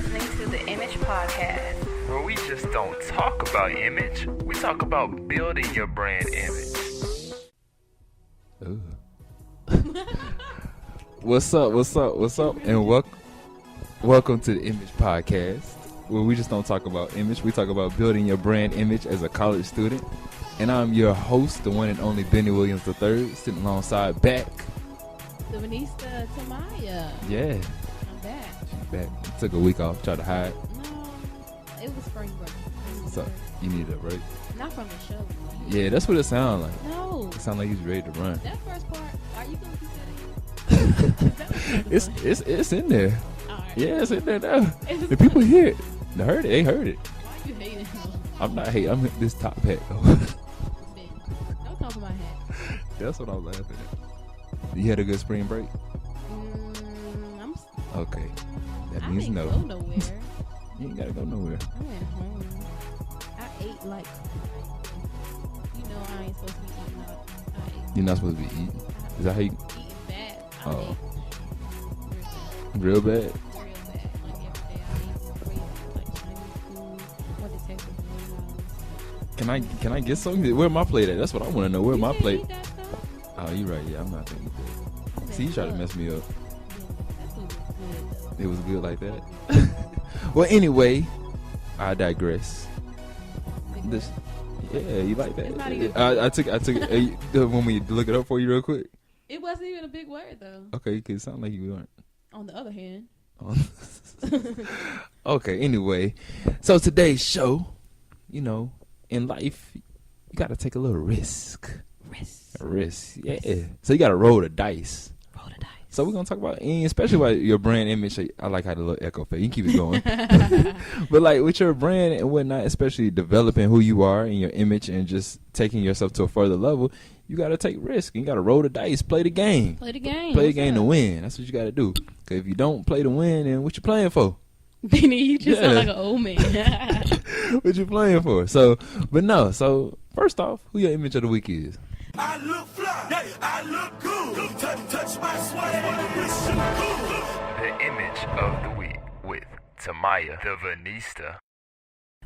listening to the Image Podcast, where we just don't talk about image, we talk about building your brand image. Ooh. What's up, and welcome to the Image Podcast, where we just don't talk about image, we talk about building your brand image as a college student. And I'm your host, the one and only Bennie Williams III, sitting alongside back. Theevenista, Timaya. Yeah. I'm back. She's back. Took a week off, tried to hide. No, it was spring break. So, you need a break? Not from the show. Yeah, that's what it sounds like. No. It sounds like he's ready to run. That first part, are you going to keep that in? It's in there. All right. Yeah, it's in there now. The people hear it. They heard it. They heard it. Why are you hating him? I'm not hating. I'm hitting this top hat, though. Don't come for my hat. That's what I was laughing at. You had a good spring break? Okay. That means no. I didn't go nowhere. You ain't gotta go nowhere. I went home. I ate like, I ain't supposed to be eating out. I ate. You're not supposed to be eating. Is that how you? Eating bad. Oh. I Real bad? ate real bad. Like every day I ate crazy, like Chinese food. What the taste of Can I get something? Where my plate at? That's what I want to know. Where my plate? Eat that stuff? Oh, you right. Yeah, I'm not gonna eat that. See, you try to mess me up. That food was good though. It was good like that. Well, anyway, I digress. This, yeah, you like It's not that? even- I took it. Want me to look it up for you real quick? It wasn't even a big word though. Okay, because it sounded like you weren't. On the other hand. Okay, anyway, so today's show, in life, you got to take a little risk. A risk, yeah. So you got to roll the dice. Roll the dice. So we're going to talk about, and especially about your brand image. I like how the little echo fade. You can keep it going. But like with your brand and whatnot, especially developing who you are and your image and just taking yourself to a further level, you got to take risk. You got to roll the dice, play the game. Play the game. Play the game to win. That's what you got to do. Because if you don't play to win, then what you playing for? Benny, you just sound Yeah. like an old man. What you playing for? So first off, who your image of the week is? I look fly, I look good. Touch my swag, wish you good. The image of the week with Timaya, Theevenista.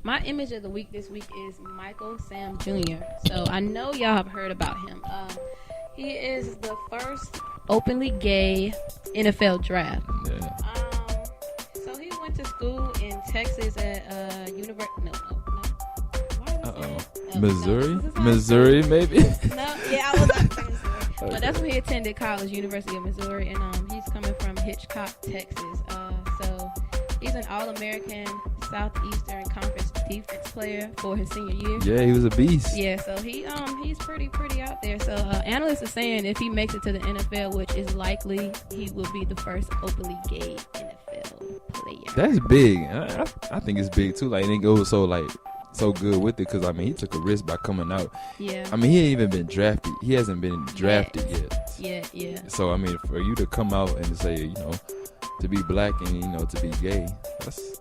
My image of the week this week is Michael Sam Jr. So I know y'all have heard about him. He is the first openly gay NFL draft. Yeah. So he went to school in Texas at University. No. Why did I say that? Missouri? No, this is not Missouri, maybe? No, yeah, I was not saying Missouri. But that's where he attended college, University of Missouri, and he's coming from Hitchcock, Texas. So he's an All-American Southeastern Conference defense player for his senior year. Yeah, he was a beast. Yeah, so he's pretty out there. So analysts are saying if he makes it to the NFL, which is likely, he will be the first openly gay NFL player. That's big. I think it's big too. Like, it goes so good with it because he took a risk by coming out. Yeah. He ain't even been drafted. He hasn't been drafted yet. Yeah. So for you to come out and say, to be black and to be gay, that's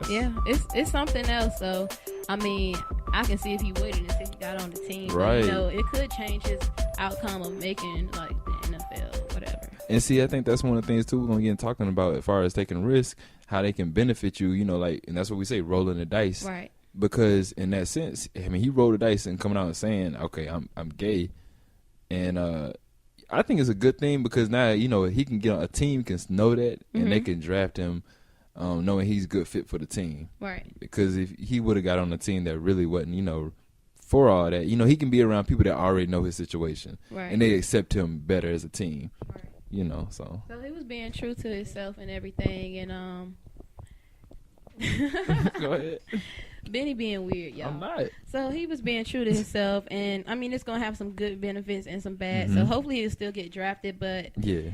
Yeah, it's something else. So, I can see if he waited until he got on the team. Right. But, it could change his outcome of making like the NFL, whatever. And see, I think that's one of the things too we're gonna get talking about as far as taking risk, how they can benefit you. And that's what we say, rolling the dice. Right. Because in that sense, he rolled the dice and coming out and saying, "Okay, I'm gay," and I think it's a good thing because now he can get on a team can know that and they can draft him, knowing he's a good fit for the team. Right. Because if he would have got on a team that really wasn't, for all that, he can be around people that already know his situation, Right. and they accept him better as a team. Right. So. So he was being true to himself and everything, and Go ahead. Benny being weird, y'all. I'm not. So he was being true to himself, and it's gonna have some good benefits and some bad. So hopefully he'll still get drafted, but Yeah.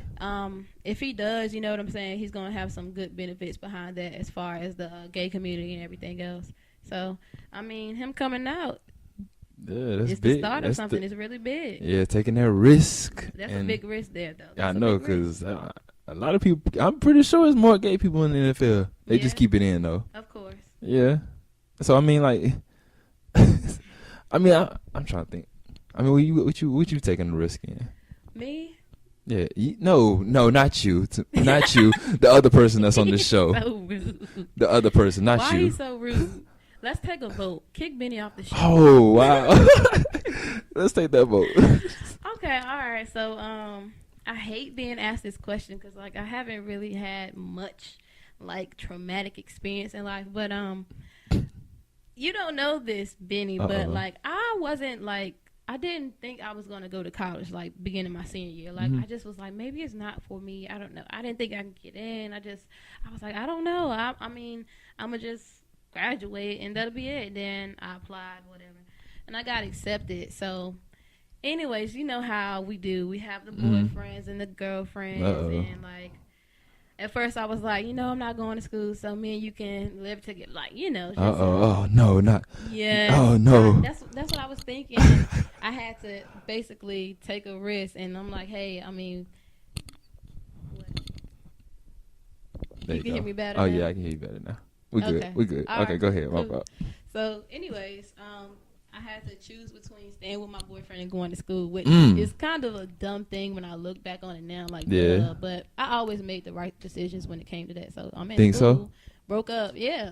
if he does, you know what I'm saying, he's gonna have some good benefits behind that as far as the gay community and everything else. So him coming out, Yeah, that's it's big. the start of That's something. It's really big. Yeah, taking that risk. That's and a big risk there, though. I That's a know, big risk. because a lot of people, I'm pretty sure there's more gay people in the NFL. They just Yeah. keep it in, though. Of course. Yeah. So, I'm trying to think. What you taking the risk in? Me? Yeah. No, not you. Not you. The other person that's on the show. So rude. The other person, not Why you. he so rude? Let's take a vote. Kick Bennie off the show. Oh, wow. Let's take that vote. Okay, all right. So, I hate being asked this question because, like, I haven't really had much, like, traumatic experience in life. But, you don't know this, Bennie, but, like, I wasn't, like, I didn't think I was going to go to college, like, beginning my senior year. Like, I just was like, maybe it's not for me. I don't know. I didn't think I could get in. I was like, I don't know. I mean, I'm going to just graduate and that'll be it. Then I applied, whatever. And I got accepted. So, anyways, you know how we do. We have the boyfriends and the girlfriends. And, like, at first I was like, I'm not going to school, so me and you can live together. Like, just. Oh, no, not. Yeah. Oh, no. That's what I was thinking. I had to basically take a risk. And I'm like, hey, I mean. You can hear me better now? Yeah, I can hear you better now. We good. All okay, right, go ahead. cool. So, anyways, I had to choose between staying with my boyfriend and going to school, which is kind of a dumb thing when I look back on it now. Like, yeah. But I always made the right decisions when it came to that. So I'm in Think school, so? Broke up. Yeah.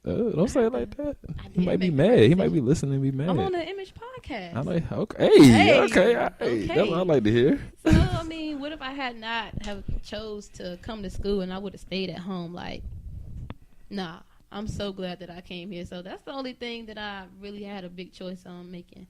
Don't say it like that. I He might be did mad. make He the might be decision. listening and be mad. I'm on the Image podcast. I'm like, okay. Hey, okay. Okay. That's what I like to hear. So, I mean, what if I had not have chose to come to school and I would have stayed at home? Like, nah. I'm so glad that I came here. So that's the only thing that I really had a big choice on making.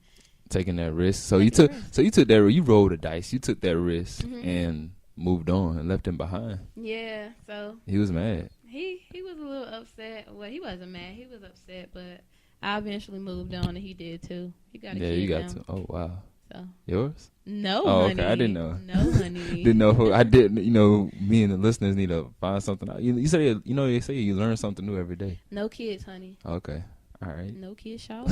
Taking that risk. So you took that. You rolled the dice. You took that risk and moved on and left him behind. Yeah. So he was mad. He was a little upset. Well, he wasn't mad. He was upset, but I eventually moved on, and he did too. He got a kid you got now. to. Oh wow. So yours? No, oh, honey. Okay, I didn't know. No, honey. Didn't know who I didn't. Me and the listeners need to find something out. You say they say you learn something new every day. No kids, honey. Okay. All right. No kids, shower.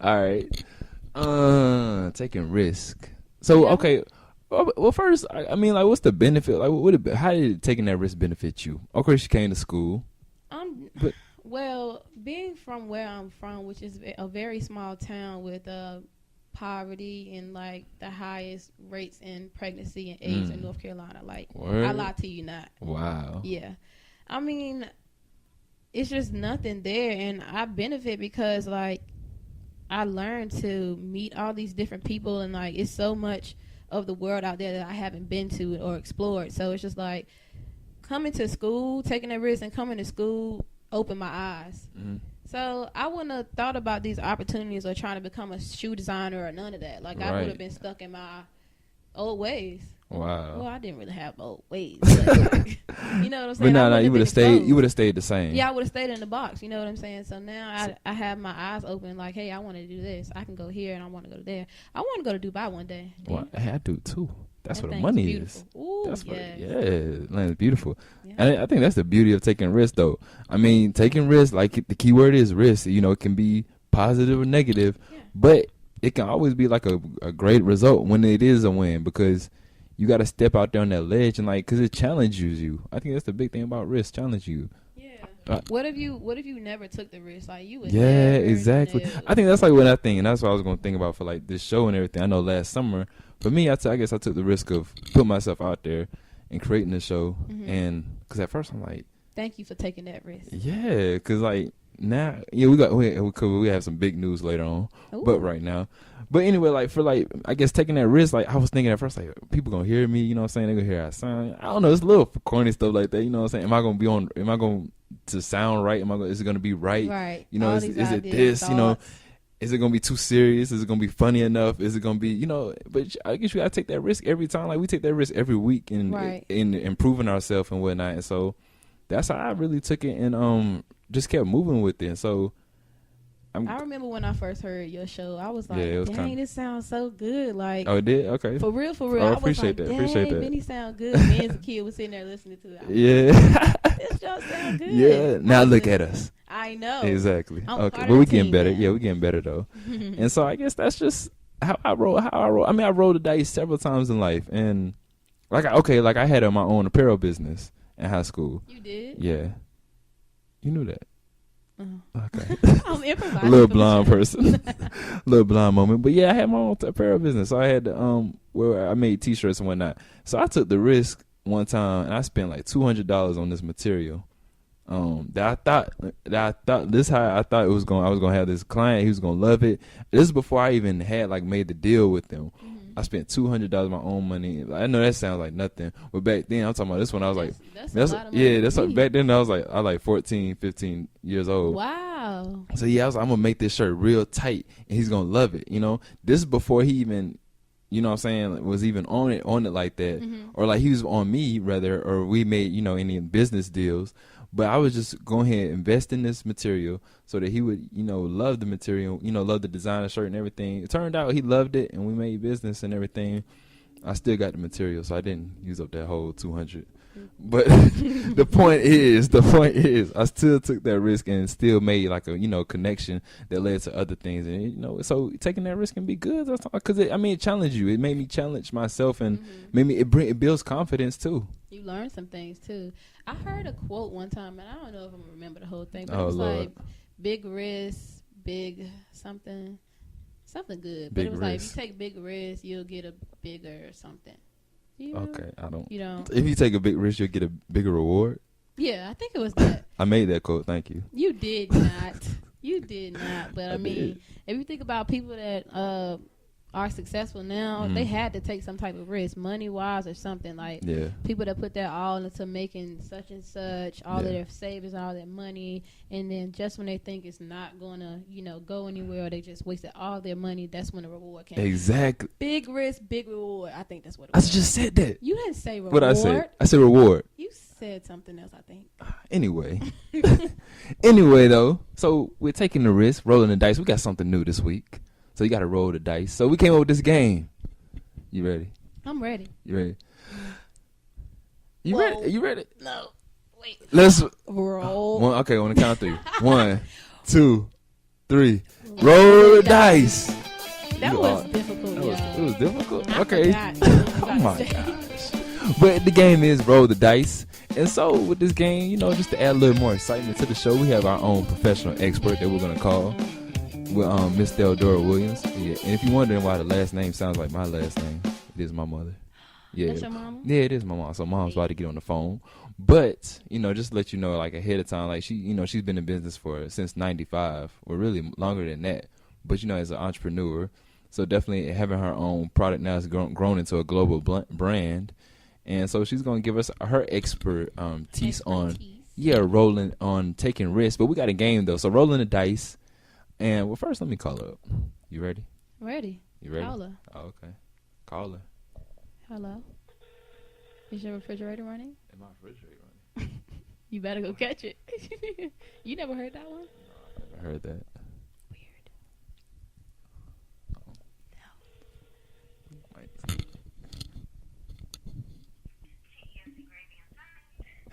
All right. Taking risk. So okay. Well, first, I mean, like, what's the benefit? Like, how did taking that risk benefit you? Of course, you came to school. But well, being from where I'm from, which is a very small town with poverty and like the highest rates in pregnancy and AIDS in North Carolina. Like, I lie to you not. Wow. Yeah. I mean, it's just nothing there, and I benefit because like I learned to meet all these different people, and like it's so much of the world out there that I haven't been to or explored. So it's just like coming to school, taking a risk and coming to school opened my eyes. So I wouldn't have thought about these opportunities or trying to become a shoe designer or none of that. Like, I would have been stuck in my old ways. Wow. Well, I didn't really have old ways. But, you know what I'm saying? But no, you would have stayed. You would have stayed the same. Yeah, I would have stayed in the box. You know what I'm saying? So now I have my eyes open. Like, hey, I want to do this. I can go here and I want to go there. I want to go to Dubai one day. Well, I do too. That's where the money is. Ooh, that's what. yes. Yeah, land is beautiful. Yeah. And I think that's the beauty of taking risks, though. I mean, taking risks, like the key word is risk. It can be positive or negative, but it can always be like a great result when it is a win, because you got to step out there on that ledge and because it challenges you. I think that's the big thing about risk, challenge you. Yeah. What if you never took the risk? Like, you would. Yeah, exactly. I think that's like what I think, and that's what I was gonna think about for like this show and everything. I know last summer, for me, I guess I took the risk of putting myself out there and creating the show, and because at first I'm like, thank you for taking that risk. Yeah, because like now, we have some big news later on, but right now. But anyway, I guess taking that risk, like I was thinking at first, like people gonna hear me, you know what I'm saying? They're gonna hear I sound. I don't know, it's a little corny stuff like that, you know what I'm saying? Am I going to sound right? Is it gonna be right? Right. You know, is it this? Thoughts. You know, is it gonna be too serious? Is it gonna be funny enough? Is it gonna be, but I guess you gotta take that risk every time. Like we take that risk every week in improving ourselves and whatnot. And so that's how I really took it and just kept moving with it. And so I remember when I first heard your show, I was like, it dang, this sounds so good. Like, oh, it did? Okay. For real. Oh, I appreciate that. Appreciate that. Bennie sound good. Me as a kid was sitting there listening to it. Yeah. This just sound good. Yeah. Now look at us. I know. Exactly. I'm okay. part But of we're the getting team better. now. Yeah, we're getting better though. And so I guess that's just how I roll. I mean, I rolled the dice several times in life, and I had my own apparel business in high school. You did? Yeah. You knew that. Okay. I'm improvising. A little for the blind show. person. Little blind moment. But yeah, I had my own apparel business. So I had where I made t-shirts and whatnot. So I took the risk one time and I spent like $200 on this material. That I thought this how I thought I was gonna have this client. He was gonna love it. This is before I even had like made the deal with them. I spent $200 of my own money. I know that sounds like nothing, but back then I'm talking about this one. I was like, that's a lot of money. yeah, that's like back then. I was like 14, 15 years old. Wow. So yeah, I was like, I'm gonna make this shirt real tight, and he's gonna love it. You know, this is before he even, you know what I'm saying, was even on it like that, or like he was on me rather, or we made, you know, any business deals. But I was just going ahead and invest in this material so that he would, you know, love the material, you know, love the design of the shirt and everything. It turned out he loved it, and we made business and everything. I still got the material, so I didn't use up that whole 200. But the point is, I still took that risk and still made like a, you know, connection that led to other things. And, you know, so taking that risk can be good. Because it challenged you. It made me challenge myself, and made me, it builds confidence too. You learn some things too. I heard a quote one time, and I don't know if I'm gonna remember the whole thing, but Oh, it was Lord. like big risk, big something good. Big But it was like, if risk. you take big risk, you'll get a bigger something. You know? Okay, I don't. You don't. If you take a big risk, you'll get a bigger reward. Yeah, I think it was that. I made that quote. Thank you. You did not. You did not. But I mean, did. if you think about people that are successful now, they had to take some type of risk, money wise or something. Like Yeah. people that put their all into making such and such, all of Yeah. their savings, all their money, and then just when they think it's not gonna, you know, go anywhere, or they just wasted all their money, that's when the reward came. Exactly. Big risk, big reward. I think that's what it I was. just said that. You didn't say reward. What I said? I said reward. You said something else, I think. Anyway. Anyway, though, so we're taking the risk, rolling the dice. We got something new this week. So you got to roll the dice. So we came up with this game. You ready? I'm ready. You ready? You Whoa. ready? You ready? No. Wait. Let's. Roll. Okay, on the count of 3. 1, 2, 3. Roll the dice. That You was are- difficult, It y'all. was difficult. I Okay. forgot what I was Oh about my to say. gosh. But the game is roll the dice. And so with this game, you know, just to add a little more excitement to the show, we have our own professional expert that we're going to call with Miss Theldora Williams. Yeah. And if you're wondering why the last name sounds like my last name, it is my mother. Yeah. That's your mama? Yeah, it is my mom. So mom's about to get on the phone. But, you know, just to let you know, like ahead of time, like she's been in business since 95, or really longer than that. But, you know, as an entrepreneur, so definitely having her own product now has grown into a global brand. And so she's going to give us her expertise on, rolling on taking risks. But we got a game, though. So rolling the dice. And, well, first, let me call her up. You ready? Ready. You ready? Call her. Oh, okay. Call her. Hello. Is your refrigerator running? Is my refrigerator running? You better go catch it. You never heard that one? No, I never heard that. Weird.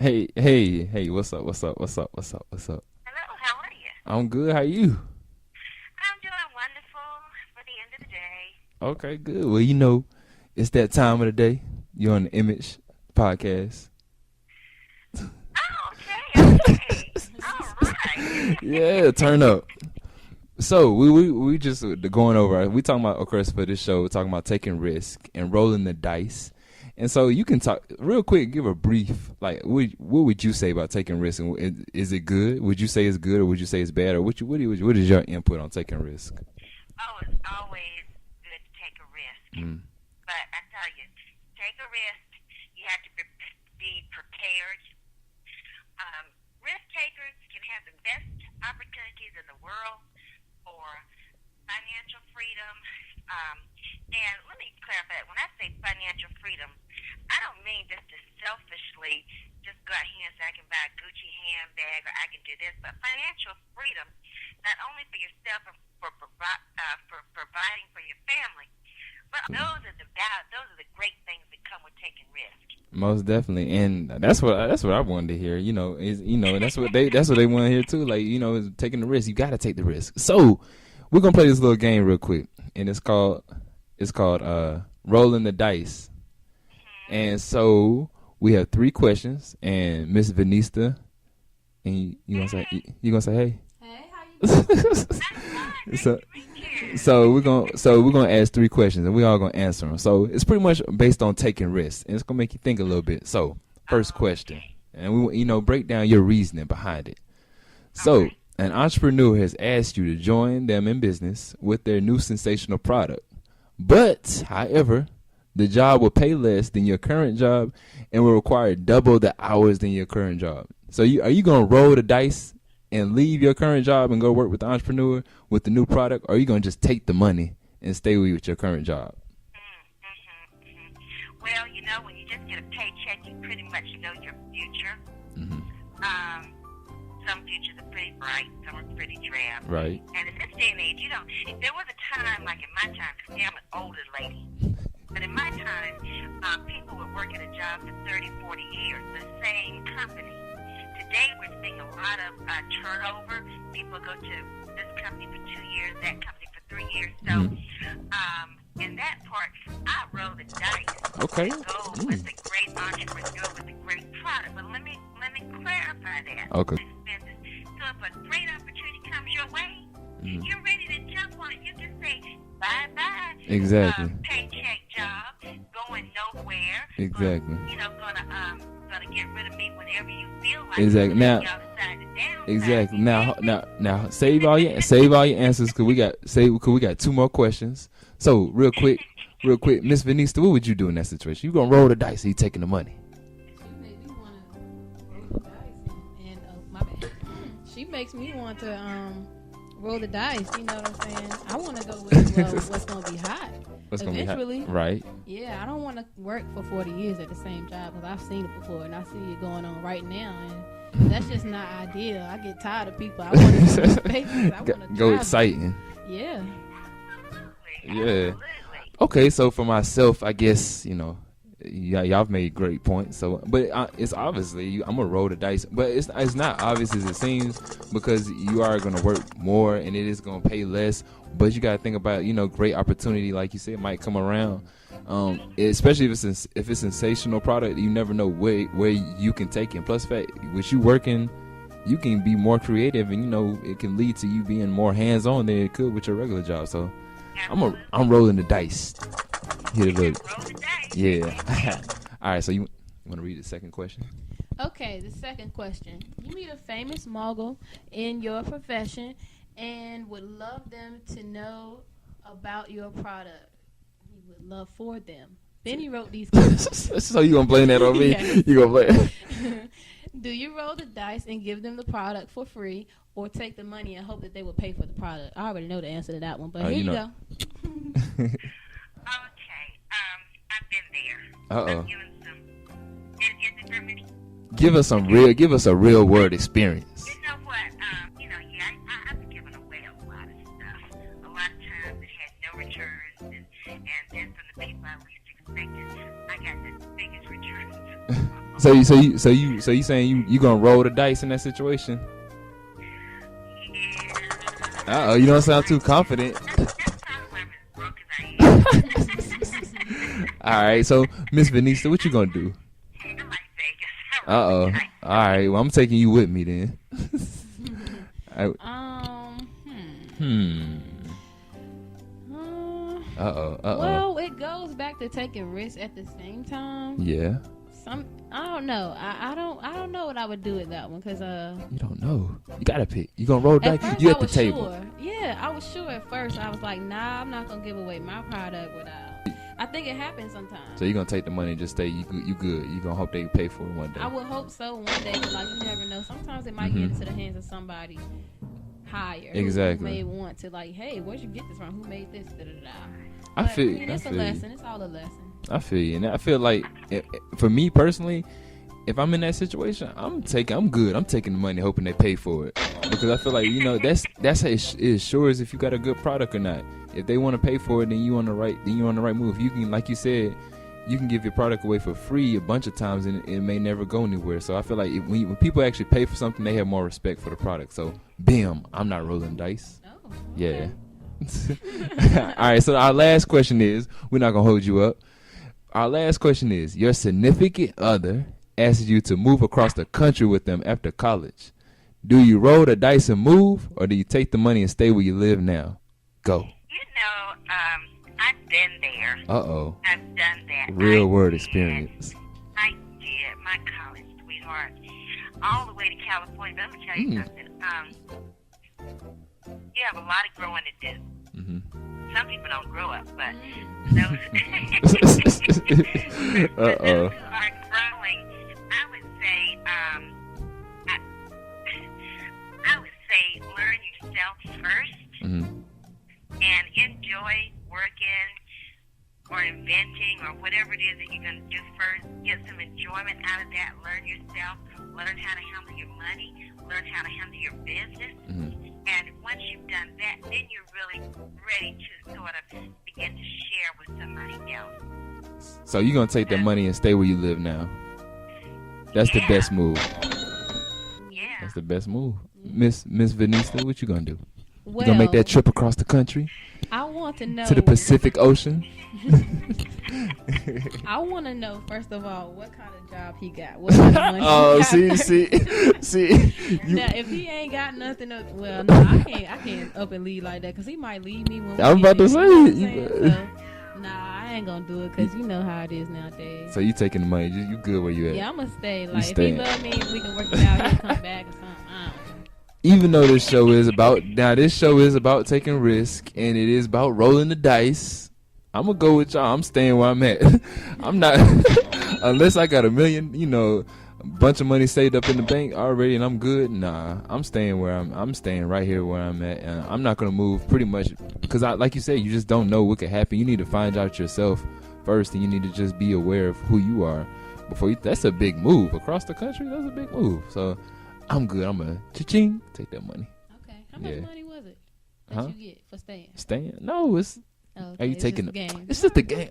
Hey, what's up? Hello, how are you? I'm good. How you? I'm doing wonderful for the end of the day. Okay, good. Well, you know, it's that time of the day. You're on the Image podcast. Oh, okay. All right. Yeah, turn up. So we just going over. We talking about, of course, for this show. We're talking about taking risk and rolling the dice. And so you can talk real quick. Give a brief, like what would you say about taking risk? And is it good? Would you say it's good, or would you say it's bad, or what is your input on taking risk? Oh, it's always good to take a risk. But I tell you, take a risk. You have to be prepared. Risk takers can have the best opportunities in the world for financial freedom. And let me clarify that. When I say financial freedom, I don't mean just to selfishly just go out here and say I can buy a Gucci handbag or I can do this, but financial freedom, not only for yourself and for providing for your family, but those are the great things that come with taking risk. Most definitely, and that's what I wanted to hear. You know, that's what they want to hear too. Like, you know, is taking the risk. You got to take the risk. So we're gonna play this little game real quick, and it's called rolling the dice. And so we have 3 questions, and Miss Theevenista, and you gonna say hey? So we're gonna ask 3 questions, and we all gonna answer them. So it's pretty much based on taking risks, and it's gonna make you think a little bit. So first question, and we break down your reasoning behind it. So an entrepreneur has asked you to join them in business with their new sensational product, but however, the job will pay less than your current job and will require double the hours than your current job. So are you gonna roll the dice and leave your current job and go work with the entrepreneur with the new product, or are you going to just take the money and stay with your current job? Well, when you just get a paycheck, you pretty much know your future. Some futures are pretty bright, some are pretty drab. Right. And in this day and age, if there was a time, like in my time, because I'm an older lady, but in my time, people would work at a job for 30, 40 years, the same company. Today, we're seeing a lot of turnover. People go to this company for 2 years, that company for 3 years. So, in that part, I roll the dice. Okay. Go with a great entrepreneur with a great product. But let me clarify that. Okay. So if a great opportunity comes your way, you're ready to jump on it. You can say bye-bye. Exactly. Paycheck job, going nowhere. Exactly. Gonna get rid of me whenever you feel like. Exactly. Now. Exactly. Now, save all your answers because we got 2 more questions. So real quick, Miss Theevenista, what would you do in that situation? You gonna roll the dice? Or you taking the money? She makes me want to roll the dice. You know what I'm saying? I want to go with what's gonna be hot. Eventually, right? Yeah, I don't want to work for 40 years at the same job because I've seen it before and I see it going on right now, and that's just not ideal. I get tired of people. I want to go spaces. I want to go exciting. Yeah. Yeah. Okay, so for myself, I guess y'all made great points. So, but it's obviously I'm gonna roll the dice, but it's not obvious as it seems because you are gonna work more and it is gonna pay less. But you gotta think about great opportunity, like you said, might come around. Especially if it's sensational product, you never know where you can take it. Plus, fact, with you working, you can be more creative, and it can lead to you being more hands on than it could with your regular job. So, I'm rolling the dice. Hit it little. Yeah. All right. So you want to read the second question? Okay. The second question: you meet a famous mogul in your profession and would love them to know about your product. You would love for them. Bennie wrote these questions. So you gonna blame that on me? Yes. You gonna blame? Do you roll the dice and give them the product for free, or take the money and hope that they will pay for the product? I already know the answer to that one, but here you go. Okay, I've been there. Uh-oh. Is it for me? Give us a real world experience. You know what? I've been giving away a lot of stuff. A lot of times it had no returns, and then from the people I least expected, I got the biggest returns. So you saying you gonna roll the dice in that situation? Yeah. You don't sound too confident. That's probably why I'm as broke as I am. All right, so Miss Theevenista, what you gonna do? I like Vegas. All right, well I'm taking you with me then. Well, it goes back to taking risks at the same time. Yeah. I don't know. I don't know what I would do with that one because you don't know. You gotta pick. You gonna roll the dice? You at the table. Sure. Yeah, I was sure at first. I was like, nah, I'm not gonna give away my product without. I think it happens sometimes. So you're gonna take the money and just stay. You good. You gonna hope they pay for it one day. I would hope so one day. But like you never know. Sometimes it might get into the hands of somebody higher. Exactly. Who may want to like, hey, where'd you get this from? Who made this? I feel. It's a lesson. It's all a lesson. I feel you, and I feel like for me personally, if I'm in that situation, I'm good. I'm taking the money, hoping they pay for it, because I feel like that's how it assures if you got a good product or not. If they want to pay for it, then you on the right move. You can, like you said, you can give your product away for free a bunch of times, and it may never go anywhere. So I feel like when people actually pay for something, they have more respect for the product. So, bam, I'm not rolling dice. Oh, okay. Yeah. All right. So our last question is, we're not gonna hold you up. Our last question is, your significant other asks you to move across the country with them after college. Do you roll the dice and move, or do you take the money and stay where you live now? Go. I've been there. Uh-oh. I've done that. Real world experience. I did. My college sweetheart. All the way to California. But let me tell you something. You have a lot of growing to do. Mm-hmm. Some people don't grow up, but those, but those who are growing, I would say, learn yourself first and enjoy working or inventing or whatever it is that you're going to do first. Get some enjoyment out of that. Learn yourself. Learn how to handle your money. Learn how to handle your business. And once you've done that, then you're really ready to sort of begin to share with somebody else. So you're going to take that money and stay where you live now. That's the best move. Yeah. That's the best move. Miss Venista, what you going to do? Well, You going to make that trip across the country? I want to know. To the Pacific Ocean? I want to know, first of all, what kind of job he got. What kind of money he got. see. Now, if he ain't got nothing, well, no, I can't up and leave like that because he might leave me when I'm about to say. Nah, I ain't gonna do it because you know how it is nowadays. So you taking the money? You good where you at? Yeah, I'm gonna stay. Like, if staying. he love me, we can work it out. He'll come back or something. I don't know. Even though this show is about taking risk and it is about rolling the dice, I'm gonna go with y'all. I'm staying where I'm at. I'm not unless I got $1 million, a bunch of money saved up in the bank already and I'm good. Nah, I'm staying I'm staying right here where I'm at. And I'm not gonna move pretty much because like you said, you just don't know what could happen. You need to find out yourself first, and you need to just be aware of who you are before that's a big move across the country. That's a big move. So I'm good. I'm gonna cha-ching take that money. Okay. How much money was it that you get for staying? Staying? No, it's. Okay, Are you it's taking just a game? It's just a game.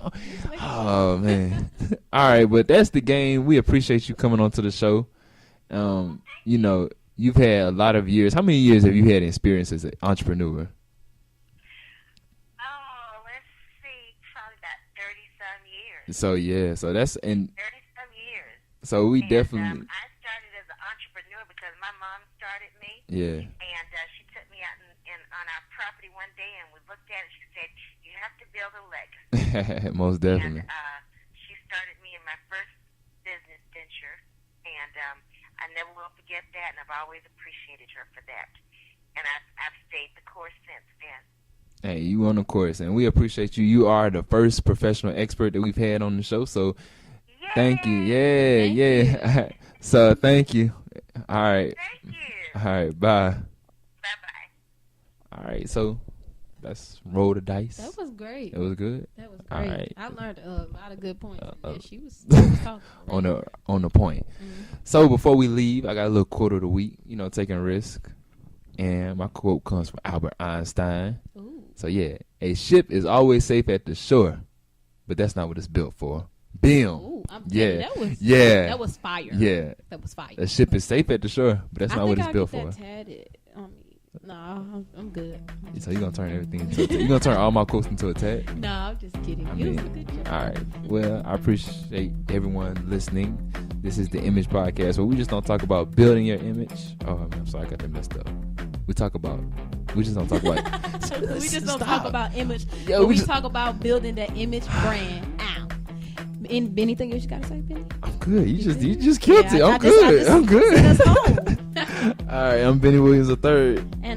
Oh man. All right, but that's the game. We appreciate you coming onto the show. You've had a lot of years. How many years have you had experience as an entrepreneur? Oh, let's see, probably about 30-some years. So that's 30-some years. So we And, definitely. I started as an entrepreneur because my mom started me. Yeah. And she took me out on our property one day, and we looked at it. She said, "You have to build a legacy." Most definitely. And she started me in my first business venture, and I never will forget that, and I've always appreciated her for that. And I've stayed the course since then. Hey, you on the course, and we appreciate you. You are the first professional expert that we've had on the show, so thank you. Yeah. So thank you. All right. Thank you. All right. Bye. Bye-bye. All right. So let's roll the dice. That was great. It was good. That was great. All right. I learned a lot of good points. She was talking. on the point. So before we leave, I got a little quote of the week. Taking risk, and my quote comes from Albert Einstein. Ooh. So yeah, a ship is always safe at the shore, but that's not what it's built for. Bam. Ooh, That was fire. Yeah. That was fire. A ship is safe at the shore, but that's not what it's built for. Tatted on me. No, I'm good. So you're gonna turn everything into a tag? You're gonna turn all my quotes into a tag? No, I'm just kidding. You was a good job. All right. Well, I appreciate everyone listening. This is the Image Podcast, where we just don't talk about building your image. Oh, I'm sorry, I got that messed up. We just don't talk about. We just don't talk about image. Yo, but we talk about building that image brand out. And anything else you gotta say, Benny? I'm good. You just killed it. I'm good. Send us home. All right. I'm Bennie Williams III. And